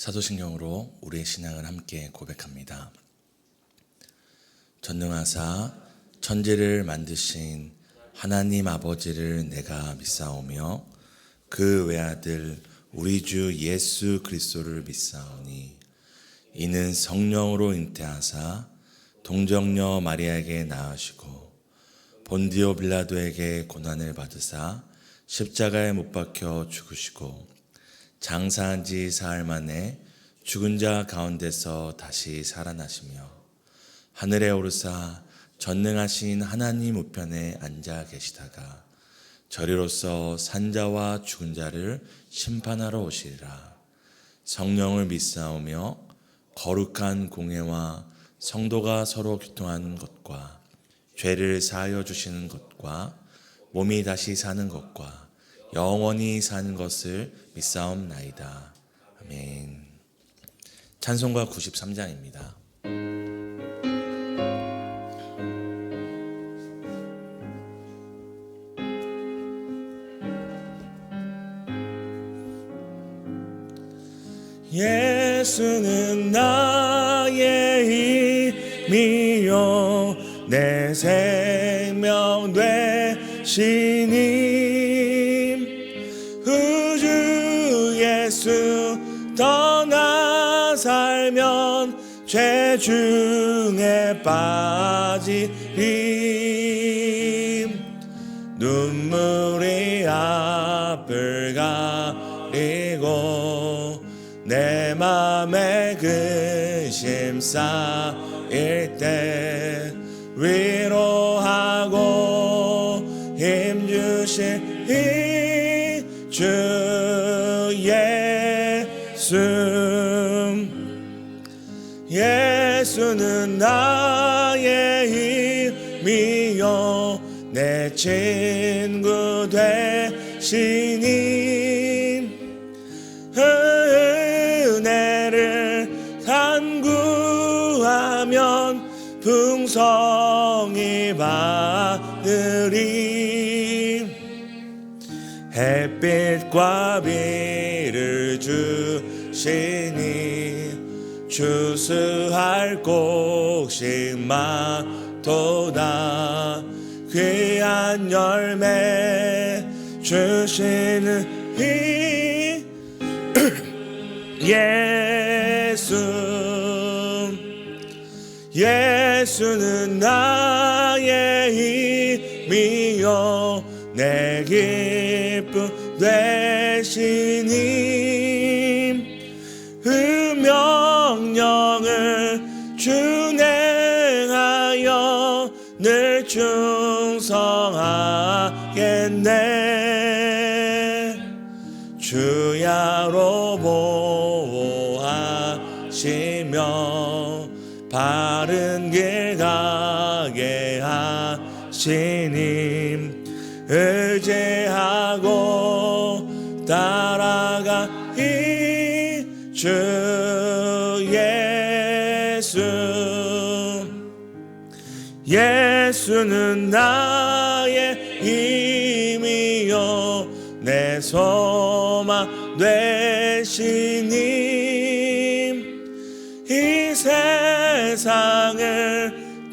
사도신경으로 우리의 신앙을 함께 고백합니다. 전능하사 천지를 만드신 하나님 아버지를 내가 믿사오며 그 외아들 우리 주 예수 그리스도를 믿사오니 이는 성령으로 잉태하사 동정녀 마리아에게 낳으시고 본디오 빌라도에게 고난을 받으사 십자가에 못 박혀 죽으시고 장사한 지 사흘 만에 죽은 자 가운데서 다시 살아나시며 하늘에 오르사 전능하신 하나님 우편에 앉아 계시다가 저리로서 산자와 죽은 자를 심판하러 오시리라. 성령을 믿사오며 거룩한 공회와 성도가 서로 교통하는 것과 죄를 사하여 주시는 것과 몸이 다시 사는 것과 영원히 사는 것을 믿사옵나이다. 아멘. 찬송가 93장입니다. 예수는 나의 힘이요 내 생명 되시니 우주 예수 떠나 살면 죄 중에 빠지리 눈물이 앞을 가리고 내 맘에 근심 쌓일 때 위로하고 힘주실 주 예수 예수는 나의 힘이요 내 친구 되시니 은혜를 간구하면 풍성히 받으리 햇빛과 비를 주시니 추수할 곡식마도다 귀한 열매 주시는 이 예수는 나의 힘이요 내 기쁨 되시니 명령을 준행하여 늘 충성하겠네 주야로 보호하시며 바른 길 가게 하시니 의지하고 따라가이 주 예수는 나의 힘이요 내 소망 되시니 이 세상을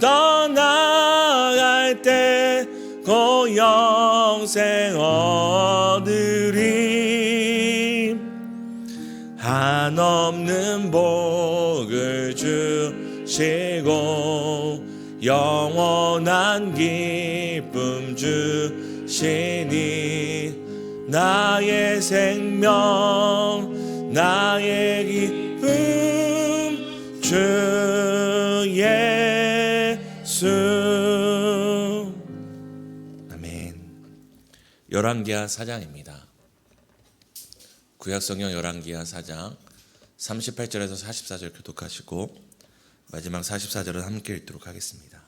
떠나갈 때 고 영생 얻으리 한없는 복을 주시고 영원한 기쁨 주시니 나의 생명 나의 기쁨 주 예수. 아멘. 열왕기하 4장입니다. 구약성경 열왕기하 4장 38절에서 44절 교독하시고 마지막 44절은 함께 읽도록 하겠습니다.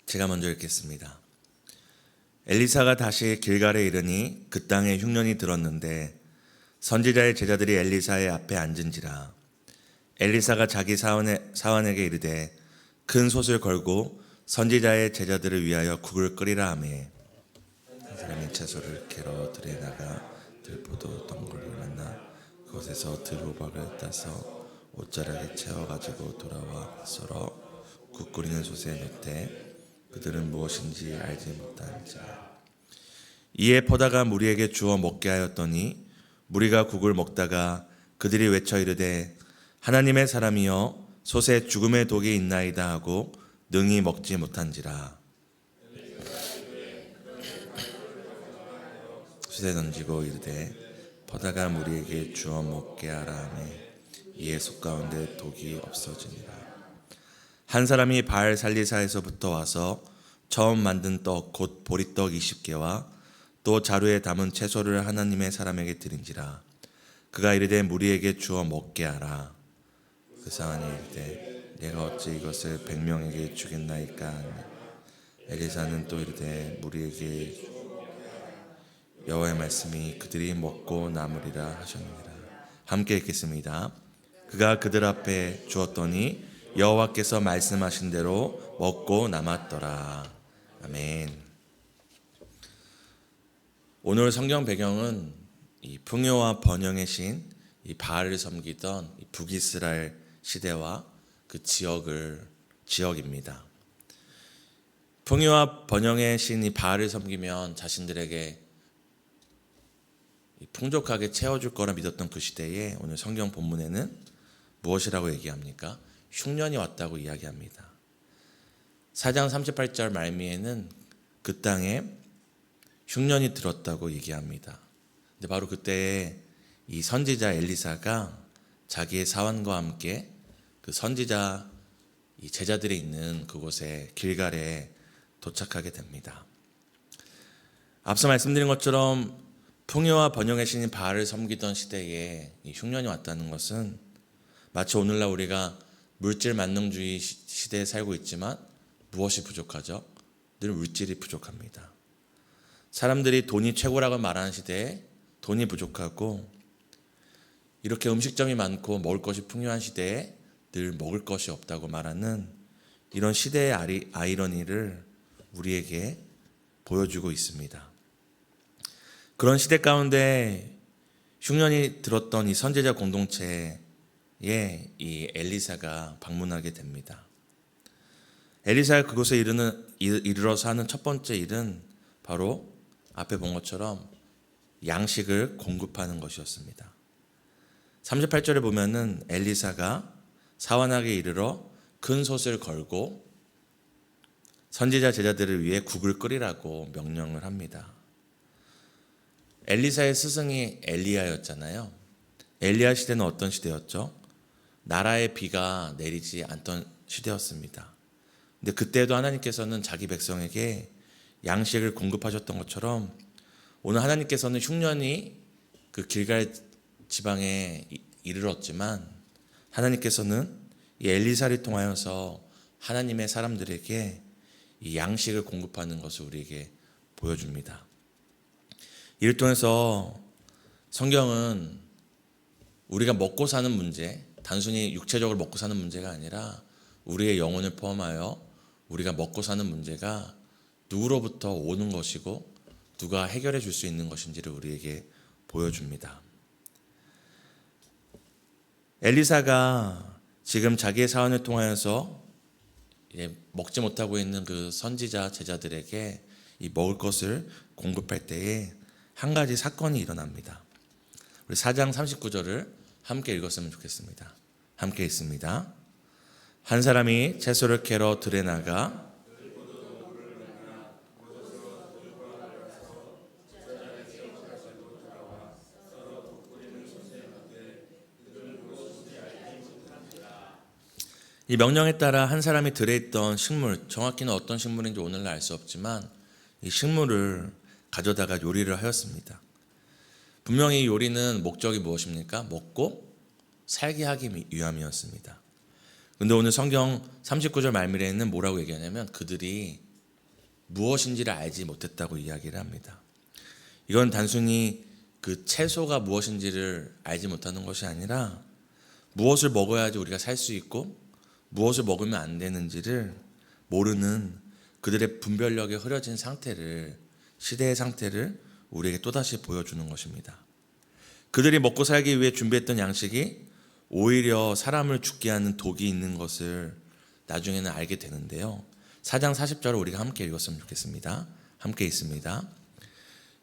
제가 먼저 읽겠습니다. 엘리사가 다시 길갈에 이르니 그 땅에 흉년이 들었는데 선지자의 제자들이 엘리사의 앞에 앉은지라 엘리사가 자기 사환에게 이르되 큰 솥을 걸고 선지자의 제자들을 위하여 국을 끓이라 하매 한 사람이 채소를 캐러 들에 나가 들포도 덩굴을 만나 그곳에서 들호박을 따서 옷자락에 채워가지고 돌아와 썰어 국 끓이는 솥에 넣되 그들은 무엇인지 알지 못한지라. 이에 퍼다가 무리에게 주어 먹게 하였더니 무리가 국을 먹다가 그들이 외쳐 이르되 하나님의 사람이여 솥에 죽음의 독이 있나이다 하고 능히 먹지 못한지라. 솥에 던지고 이르되 퍼다가 무리에게 주어 먹게 하라 하매 이에 솥 가운데 독이 없어지니라. 한 사람이 바알 살리사에서부터 와서 처음 만든 떡 곧 보리떡 20개와 또 자루에 담은 채소를 하나님의 사람에게 드린지라. 그가 이르되 무리에게 주어 먹게 하라. 그 사람이 이르되 내가 어찌 이것을 100명에게 주겠나이까. 엘리사는 또 이르되 무리에게 여호와의 말씀이 그들이 먹고 남으리라 하셨느니라. 함께 읽겠습니다. 그가 그들 앞에 주었더니 여호와께서 말씀하신 대로 먹고 남았더라. 아멘. 오늘 성경 배경은 이 풍요와 번영의 신 이 바알을 섬기던 이 북이스라엘 시대와 그 지역입니다. 풍요와 번영의 신 이 바알을 섬기면 자신들에게 풍족하게 채워줄 거라 믿었던 그 시대에 오늘 성경 본문에는 무엇이라고 얘기합니까? 흉년이 왔다고 이야기합니다. 4장 38절 말미에는 그 땅에 흉년이 들었다고 얘기합니다. 근데 바로 그때에 이 선지자 엘리사가 자기의 사환과 함께 그 선지자 이 제자들이 있는 그곳에 길갈에 도착하게 됩니다. 앞서 말씀드린 것처럼 풍요와 번영의 신인 바알을 섬기던 시대에 이 흉년이 왔다는 것은 마치 오늘날 우리가 물질 만능주의 시대에 살고 있지만 무엇이 부족하죠? 늘 물질이 부족합니다. 사람들이 돈이 최고라고 말하는 시대에 돈이 부족하고 이렇게 음식점이 많고 먹을 것이 풍요한 시대에 늘 먹을 것이 없다고 말하는 이런 시대의 아이러니를 우리에게 보여주고 있습니다. 그런 시대 가운데 흉년이 들었던 이 선지자 공동체에 이 엘리사가 방문하게 됩니다. 엘리사가 그곳에 이르러서 하는 첫 번째 일은 바로 앞에 본 것처럼 양식을 공급하는 것이었습니다. 38절에 보면은 엘리사가 사환에게 이르러 큰 솥을 걸고 선지자 제자들을 위해 국을 끓이라고 명령을 합니다. 엘리사의 스승이 엘리야였잖아요. 엘리야 시대는 어떤 시대였죠? 나라에 비가 내리지 않던 시대였습니다. 근데 그때도 하나님께서는 자기 백성에게 양식을 공급하셨던 것처럼 오늘 하나님께서는 흉년이 그 길갈 지방에 이르렀지만 하나님께서는 이 엘리사를 통하여서 하나님의 사람들에게 이 양식을 공급하는 것을 우리에게 보여줍니다. 이를 통해서 성경은 우리가 먹고 사는 문제, 단순히 육체적으로 먹고 사는 문제가 아니라 우리의 영혼을 포함하여 우리가 먹고 사는 문제가 누구로부터 오는 것이고 누가 해결해 줄 수 있는 것인지를 우리에게 보여줍니다. 엘리사가 지금 자기의 사원을 통하여서 먹지 못하고 있는 그 선지자 제자들에게 이 먹을 것을 공급할 때에 한 가지 사건이 일어납니다. 우리 4장 39절을 함께 읽었으면 좋겠습니다. 함께 읽습니다. 한 사람이 채소를 캐러 들에 나가 이 명령에 따라 한 사람이 들에 있던 식물, 정확히는 어떤 식물인지 오늘날 알 수 없지만 이 식물을 가져다가 요리를 하였습니다. 분명히 요리는 목적이 무엇입니까? 먹고 살게 하기 위함이었습니다. 그런데 오늘 성경 39절 말미에는 뭐라고 얘기하냐면 그들이 무엇인지를 알지 못했다고 이야기를 합니다. 이건 단순히 그 채소가 무엇인지를 알지 못하는 것이 아니라 무엇을 먹어야지 우리가 살 수 있고 무엇을 먹으면 안 되는지를 모르는 그들의 분별력이 흐려진 상태를, 시대의 상태를 우리에게 또다시 보여주는 것입니다. 그들이 먹고 살기 위해 준비했던 양식이 오히려 사람을 죽게 하는 독이 있는 것을 나중에는 알게 되는데요. 4장 40절을 우리가 함께 읽었으면 좋겠습니다. 함께 읽습니다.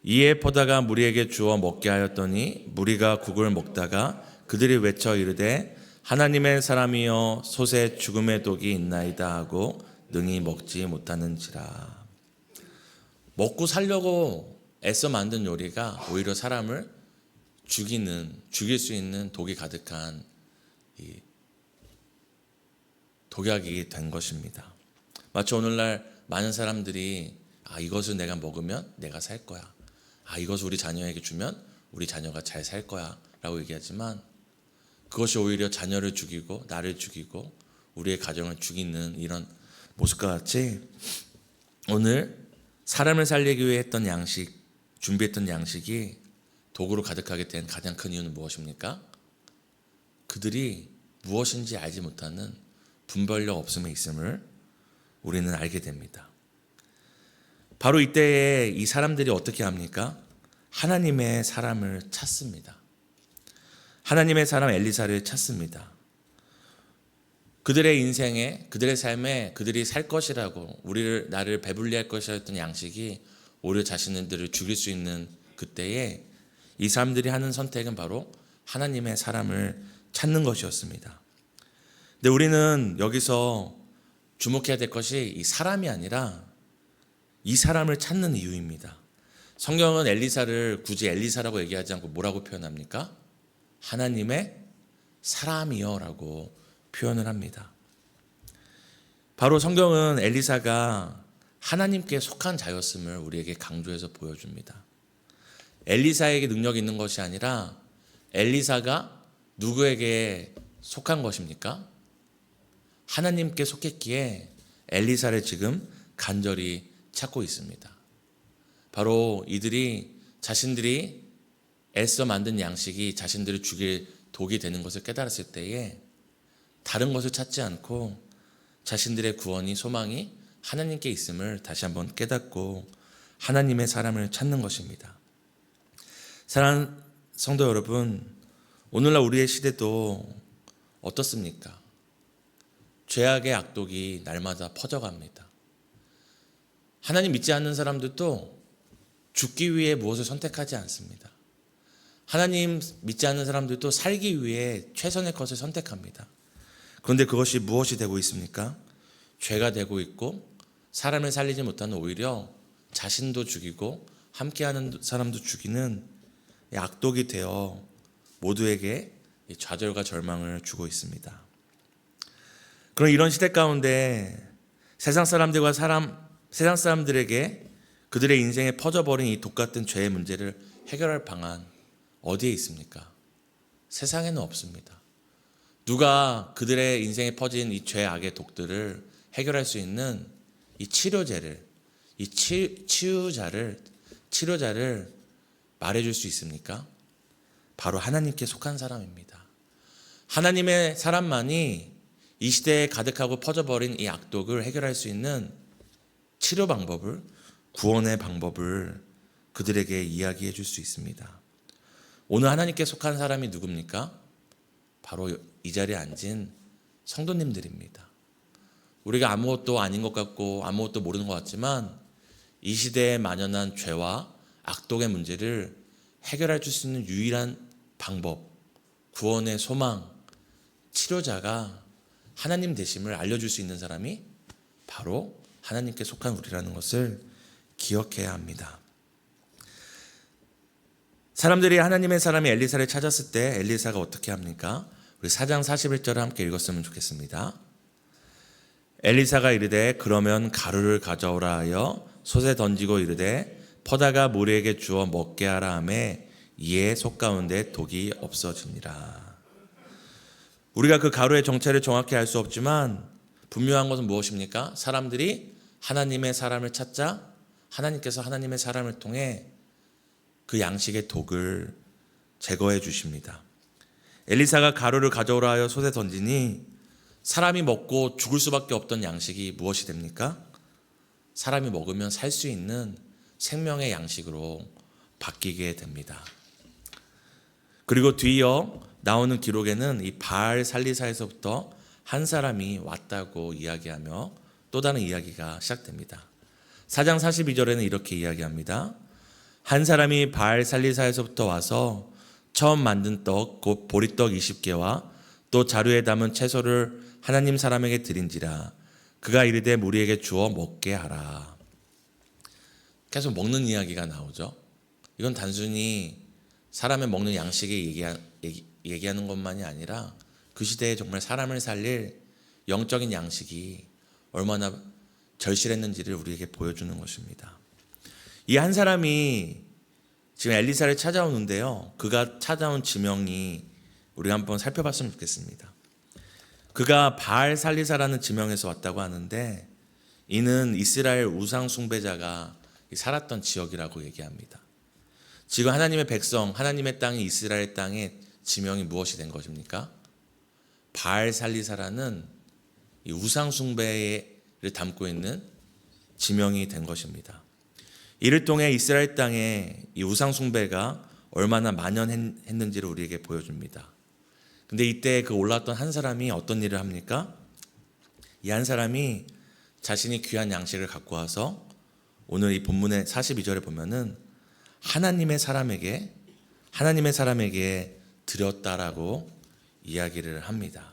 이에 포다가 무리에게 주어 먹게 하였더니 무리가 국을 먹다가 그들이 외쳐 이르되 하나님의 사람이여 솥에 죽음의 독이 있나이다 하고 능히 먹지 못하는지라. 먹고 살려고 애써 만든 요리가 오히려 사람을 죽일 수 있는 독이 가득한 이 독약이 된 것입니다. 마치 오늘날 많은 사람들이 이것을 내가 먹으면 내가 살 거야. 이것을 우리 자녀에게 주면 우리 자녀가 잘 살 거야 라고 얘기하지만 그것이 오히려 자녀를 죽이고 나를 죽이고 우리의 가정을 죽이는 이런 모습과 같이 오늘 사람을 살리기 위해 했던 준비했던 양식이 독으로 가득하게 된 가장 큰 이유는 무엇입니까? 그들이 무엇인지 알지 못하는 분별력 없음에 있음을 우리는 알게 됩니다. 바로 이때에 이 사람들이 어떻게 합니까? 하나님의 사람을 찾습니다. 하나님의 사람 엘리사를 찾습니다. 그들의 인생에, 그들의 삶에 그들이 살 것이라고 나를 배불리할 것이었던 양식이 오히려 자신들을 죽일 수 있는 그때에 이 사람들이 하는 선택은 바로 하나님의 사람을 찾는 것이었습니다. 근데 우리는 여기서 주목해야 될 것이 이 사람이 아니라 이 사람을 찾는 이유입니다. 성경은 엘리사를 굳이 엘리사라고 얘기하지 않고 뭐라고 표현합니까? 하나님의 사람이여 라고 표현을 합니다. 바로 성경은 엘리사가 하나님께 속한 자였음을 우리에게 강조해서 보여줍니다. 엘리사에게 능력이 있는 것이 아니라 엘리사가 누구에게 속한 것입니까? 하나님께 속했기에 엘리사를 지금 간절히 찾고 있습니다. 바로 이들이 자신들이 애써 만든 양식이 자신들을 죽일 독이 되는 것을 깨달았을 때에 다른 것을 찾지 않고 자신들의 구원이 소망이 하나님께 있음을 다시 한번 깨닫고 하나님의 사람을 찾는 것입니다. 사랑하는 성도 여러분, 오늘날 우리의 시대도 어떻습니까? 죄악의 악독이 날마다 퍼져갑니다. 하나님 믿지 않는 사람들도 죽기 위해 무엇을 선택하지 않습니다. 하나님 믿지 않는 사람들도 살기 위해 최선의 것을 선택합니다. 그런데 그것이 무엇이 되고 있습니까? 죄가 되고 있고 사람을 살리지 못하는 오히려 자신도 죽이고 함께하는 사람도 죽이는 악독이 되어 모두에게 좌절과 절망을 주고 있습니다. 그런 이런 시대 가운데 세상 사람들에게 그들의 인생에 퍼져버린 이 독같은 죄의 문제를 해결할 방안 어디에 있습니까? 세상에는 없습니다. 누가 그들의 인생에 퍼진 이 죄악의 독들을 해결할 수 있는 이 치료제를, 치료자를 말해줄 수 있습니까? 바로 하나님께 속한 사람입니다. 하나님의 사람만이 이 시대에 가득하고 퍼져버린 이 악독을 해결할 수 있는 치료 방법을, 구원의 방법을 그들에게 이야기해 줄 수 있습니다. 오늘 하나님께 속한 사람이 누굽니까? 바로 이 자리에 앉은 성도님들입니다. 우리가 아무것도 아닌 것 같고 아무것도 모르는 것 같지만 이 시대에 만연한 죄와 악독의 문제를 해결해 줄 수 있는 유일한 방법, 구원의 소망, 치료자가 하나님 되심을 알려줄 수 있는 사람이 바로 하나님께 속한 우리라는 것을 기억해야 합니다. 사람들이 하나님의 사람이 엘리사를 찾았을 때 엘리사가 어떻게 합니까? 우리 4장 41절을 함께 읽었으면 좋겠습니다. 엘리사가 이르되 그러면 가루를 가져오라 하여 솥에 던지고 이르되 퍼다가 무리에게 주어 먹게 하라 하매 이에 솥 가운데 독이 없어지니라. 우리가 그 가루의 정체를 정확히 알 수 없지만 분명한 것은 무엇입니까? 사람들이 하나님의 사람을 찾자 하나님께서 하나님의 사람을 통해 그 양식의 독을 제거해 주십니다. 엘리사가 가루를 가져오라 하여 솥에 던지니 사람이 먹고 죽을 수밖에 없던 양식이 무엇이 됩니까? 사람이 먹으면 살 수 있는 생명의 양식으로 바뀌게 됩니다. 그리고 뒤이어 나오는 기록에는 이 바알 살리사에서부터 한 사람이 왔다고 이야기하며 또 다른 이야기가 시작됩니다. 4장 42절에는 이렇게 이야기합니다. 한 사람이 바알 살리사에서부터 와서 처음 만든 떡 곧 보리떡 20개와 또 자루에 담은 채소를 하나님 사람에게 드린지라. 그가 이르되 무리에게 주어 먹게 하라. 계속 먹는 이야기가 나오죠. 이건 단순히 사람의 먹는 양식이 얘기하는 것만이 아니라 그 시대에 정말 사람을 살릴 영적인 양식이 얼마나 절실했는지를 우리에게 보여주는 것입니다. 이 한 사람이 지금 엘리사를 찾아오는데요. 그가 찾아온 지명이 우리가 한번 살펴봤으면 좋겠습니다. 그가 바알 살리사라는 지명에서 왔다고 하는데 이는 이스라엘 우상 숭배자가 살았던 지역이라고 얘기합니다. 지금 하나님의 백성, 하나님의 땅이 이스라엘 땅의 지명이 무엇이 된 것입니까? 바알 살리사라는 이 우상 숭배를 담고 있는 지명이 된 것입니다. 이를 통해 이스라엘 땅에 이 우상 숭배가 얼마나 만연했는지를 우리에게 보여줍니다. 근데 이때 그 올라왔던 한 사람이 어떤 일을 합니까? 이 한 사람이 자신이 귀한 양식을 갖고 와서 오늘 이 본문의 42절에 보면은 하나님의 사람에게 드렸다라고 이야기를 합니다.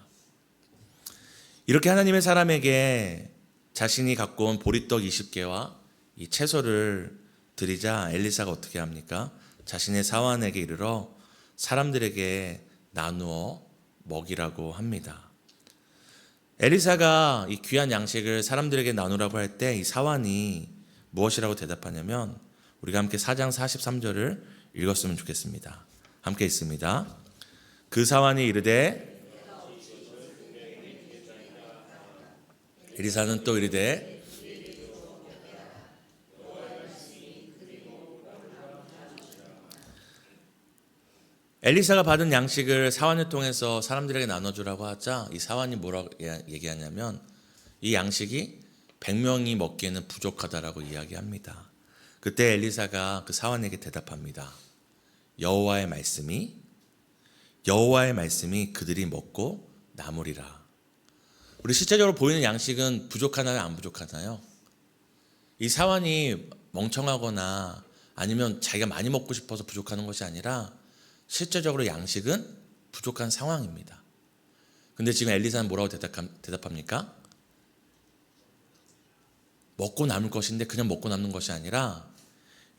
이렇게 하나님의 사람에게 자신이 갖고 온 보리떡 20개와 이 채소를 드리자 엘리사가 어떻게 합니까? 자신의 사환에게 이르러 사람들에게 나누어 먹이라고 합니다. 엘리사가 이 귀한 양식을 사람들에게 나누라고 할 때 이 사환이 무엇이라고 대답하냐면 우리가 함께 4장 43절을 읽었으면 좋겠습니다. 함께 읽습니다. 그 사환이 이르되 엘리사는 또 이르되 엘리사가 받은 양식을 사환을 통해서 사람들에게 나눠주라고 하자 이 사환이 뭐라고 얘기하냐면 이 양식이 100명이 먹기에는 부족하다라고 이야기합니다. 그때 엘리사가 그 사환에게 대답합니다. 여호와의 말씀이 그들이 먹고 남으리라. 우리 실제적으로 보이는 양식은 부족하나요? 안 부족하나요? 이 사환이 멍청하거나 아니면 자기가 많이 먹고 싶어서 부족하는 것이 아니라 실제적으로 양식은 부족한 상황입니다. 근데 지금 엘리사는 뭐라고 대답합니까? 먹고 남을 것인데 그냥 먹고 남는 것이 아니라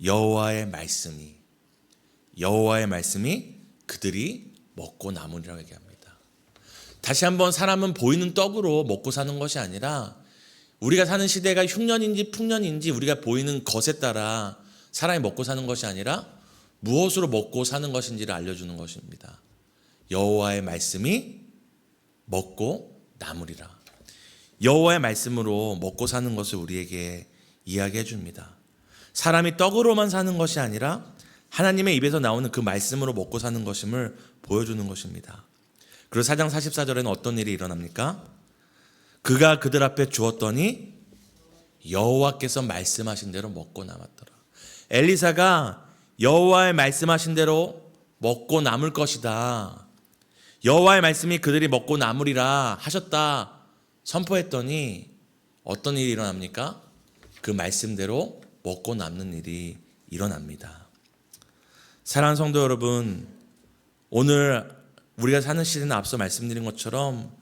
여호와의 말씀이 그들이 먹고 남으리라고 얘기합니다. 다시 한번 사람은 보이는 떡으로 먹고 사는 것이 아니라 우리가 사는 시대가 흉년인지 풍년인지 우리가 보이는 것에 따라 사람이 먹고 사는 것이 아니라 무엇으로 먹고 사는 것인지를 알려주는 것입니다. 여호와의 말씀이 먹고 남으리라. 여호와의 말씀으로 먹고 사는 것을 우리에게 이야기해 줍니다. 사람이 떡으로만 사는 것이 아니라 하나님의 입에서 나오는 그 말씀으로 먹고 사는 것임을 보여주는 것입니다. 그리고 4장 44절에는 어떤 일이 일어납니까? 그가 그들 앞에 주었더니 여호와께서 말씀하신 대로 먹고 남았더라. 엘리사가 여호와의 말씀하신 대로 먹고 남을 것이다. 여호와의 말씀이 그들이 먹고 남으리라 하셨다 선포했더니 어떤 일이 일어납니까? 그 말씀대로 먹고 남는 일이 일어납니다. 사랑하는 성도 여러분, 오늘 우리가 사는 시대는 앞서 말씀드린 것처럼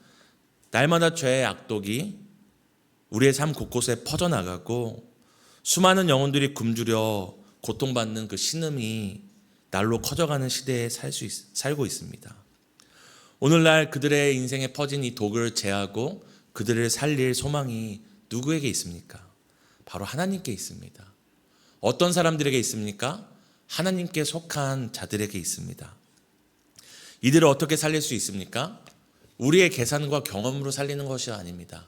날마다 죄의 악독이 우리의 삶 곳곳에 퍼져나가고 수많은 영혼들이 굶주려 고통받는 그 신음이 날로 커져가는 시대에 살고 있습니다. 오늘날 그들의 인생에 퍼진 이 독을 제하고 그들을 살릴 소망이 누구에게 있습니까? 바로 하나님께 있습니다. 어떤 사람들에게 있습니까? 하나님께 속한 자들에게 있습니다. 이들을 어떻게 살릴 수 있습니까? 우리의 계산과 경험으로 살리는 것이 아닙니다.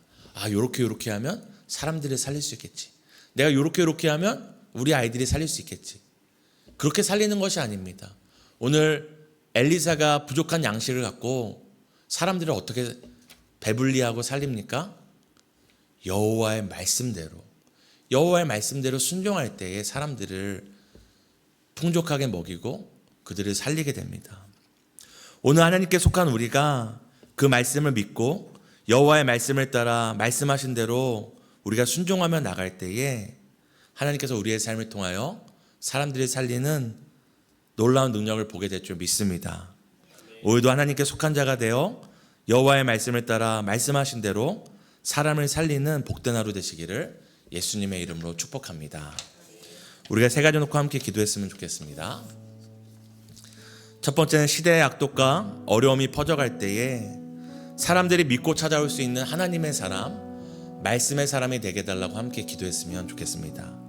요렇게 하면 사람들을 살릴 수 있겠지. 내가 요렇게 하면 우리 아이들이 살릴 수 있겠지. 그렇게 살리는 것이 아닙니다. 오늘 엘리사가 부족한 양식을 갖고 사람들을 어떻게 배불리하고 살립니까? 여호와의 말씀대로 순종할 때에 사람들을 풍족하게 먹이고 그들을 살리게 됩니다. 오늘 하나님께 속한 우리가 그 말씀을 믿고 여호와의 말씀을 따라 말씀하신 대로 우리가 순종하며 나갈 때에 하나님께서 우리의 삶을 통하여 사람들을 살리는 놀라운 능력을 보게 될 줄 믿습니다. 오늘도 하나님께 속한 자가 되어 여호와의 말씀을 따라 말씀하신 대로 사람을 살리는 복된 하루 되시기를 예수님의 이름으로 축복합니다. 우리가 세 가지 놓고 함께 기도했으면 좋겠습니다. 첫 번째는 시대의 악독과 어려움이 퍼져갈 때에 사람들이 믿고 찾아올 수 있는 하나님의 사람, 말씀의 사람이 되게 해달라고 함께 기도했으면 좋겠습니다.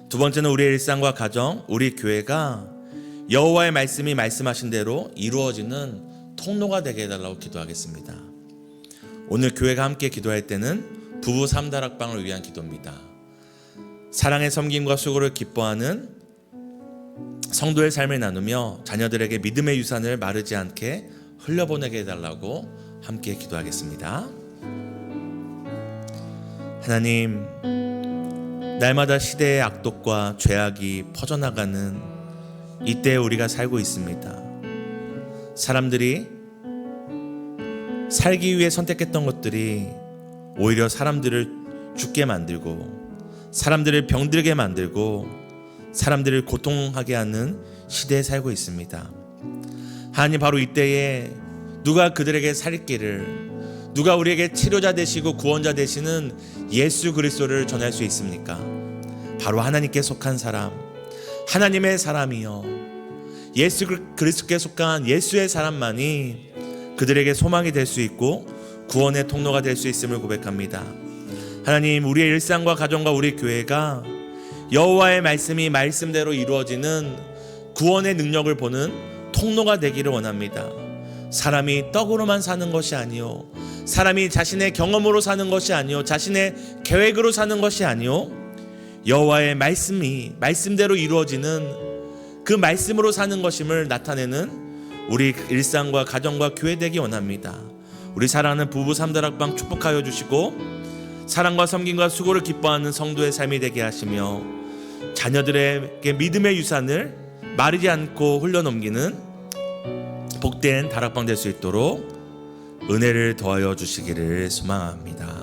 두 번째는 우리의 일상과 가정, 우리 교회가 여호와의 말씀이 말씀하신 대로 이루어지는 통로가 되게 해달라고 기도하겠습니다. 오늘 교회가 함께 기도할 때는 부부 3다락방을 위한 기도입니다. 사랑의 섬김과 수고를 기뻐하는 성도의 삶을 나누며 자녀들에게 믿음의 유산을 마르지 않게 흘려보내게 해달라고 함께 기도하겠습니다. 하나님, 날마다 시대의 악독과 죄악이 퍼져나가는 이때에 우리가 살고 있습니다. 사람들이 살기 위해 선택했던 것들이 오히려 사람들을 죽게 만들고 사람들을 병들게 만들고 사람들을 고통하게 하는 시대에 살고 있습니다. 하나님, 바로 이때에 누가 그들에게 살 길을, 누가 우리에게 치료자 되시고 구원자 되시는 예수 그리스도를 전할 수 있습니까? 바로 하나님께 속한 사람, 하나님의 사람이요 예수 그리스도께 속한 예수의 사람만이 그들에게 소망이 될 수 있고 구원의 통로가 될 수 있음을 고백합니다. 하나님, 우리의 일상과 가정과 우리 교회가 여호와의 말씀이 말씀대로 이루어지는 구원의 능력을 보는 통로가 되기를 원합니다. 사람이 떡으로만 사는 것이 아니요, 사람이 자신의 경험으로 사는 것이 아니요, 자신의 계획으로 사는 것이 아니요, 여호와의 말씀이 말씀대로 이루어지는 그 말씀으로 사는 것임을 나타내는 우리 일상과 가정과 교회 되기 원합니다. 우리 사랑하는 부부 3다락방 축복하여 주시고 사랑과 섬김과 수고를 기뻐하는 성도의 삶이 되게 하시며 자녀들에게 믿음의 유산을 마르지 않고 흘려넘기는 복된 다락방 될 수 있도록 은혜를 더하여 주시기를 소망합니다.